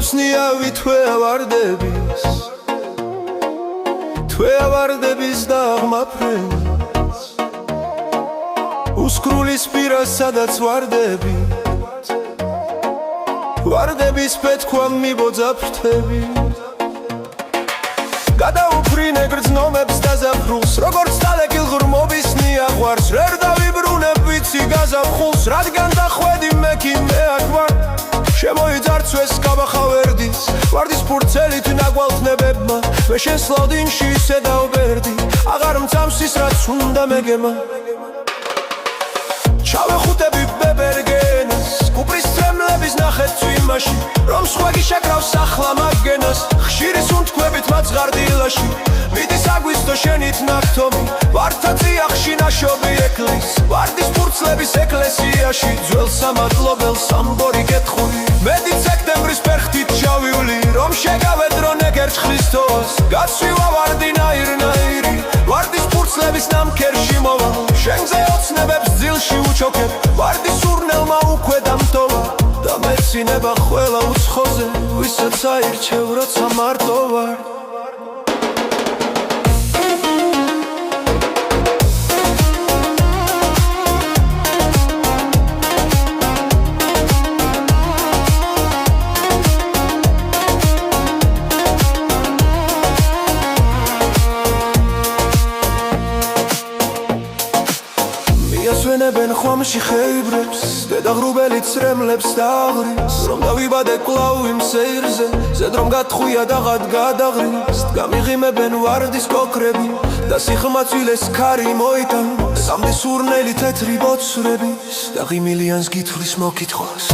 გრძნობს ნიავი თვე ავარდების და აღმაფრენს უსკრულის პირას სადაც ვარდების პეთქვა მიბოძა ფრთები გადაუფრინე გრძნობებს დაზაფხულს როგორც თალეკილ ღრმობის ნიაღვარს ვერ დავიბრუნებ ვიცი გაზაფხულს რადგან დახვედი მექი მე აქ ვარ შემოიძარცვეს კაბახავერდის ვარდის ფურცელით ნაგვალთნებებმა მე შესლავდინში ისე დავბერდი აღარ მწამს ის რაც უნდა მეგემა ჩავეხუტები ბებერგენას კუპრის წრემლების ნახეთ წვიმაში რომ სხვაგი შეკრავს ახლა მაგენას ხშირი სუნთქვებით მაძღარდილაში მიდის აგვისტო შენით ნახტომი ვართა წიაღში ნაშობი ექლის ვარდის ფურცლების ეკლესიაში ძველ სამადლობელს ამბორი გეტყვი მედი სექტემბრის ფერხთით ჩავივლი რომ შეგავედრო ნეგერჩ ხრისტოს გაცვივა ვარდი ნაირ-ნაირი ვარდის ფურცლების ნამქერში მოვა შენზე ოცნებებს ძილში უჩოქებ ვარდის სურნელმა უკვე დამტოვა და მეცინება ყველა უცხოზე ვისაც აირჩევ როცა მარტო ვარ ასვენებენ ხომში ხეიბრებს დედა ღრუბელი წრემლებს დააღრიებს რომ დავიბადე კვლავ იმ სეირზე ზედ რომ გათხვია დაღად გადაღრიებს გამიღიმებენ ვარდის კოქრები და სიხმაწვილეს ქარი მოიტან სამდი სურნელი თეთრი ბოცრების და ღიმილიანს გითვლის მოკითხვას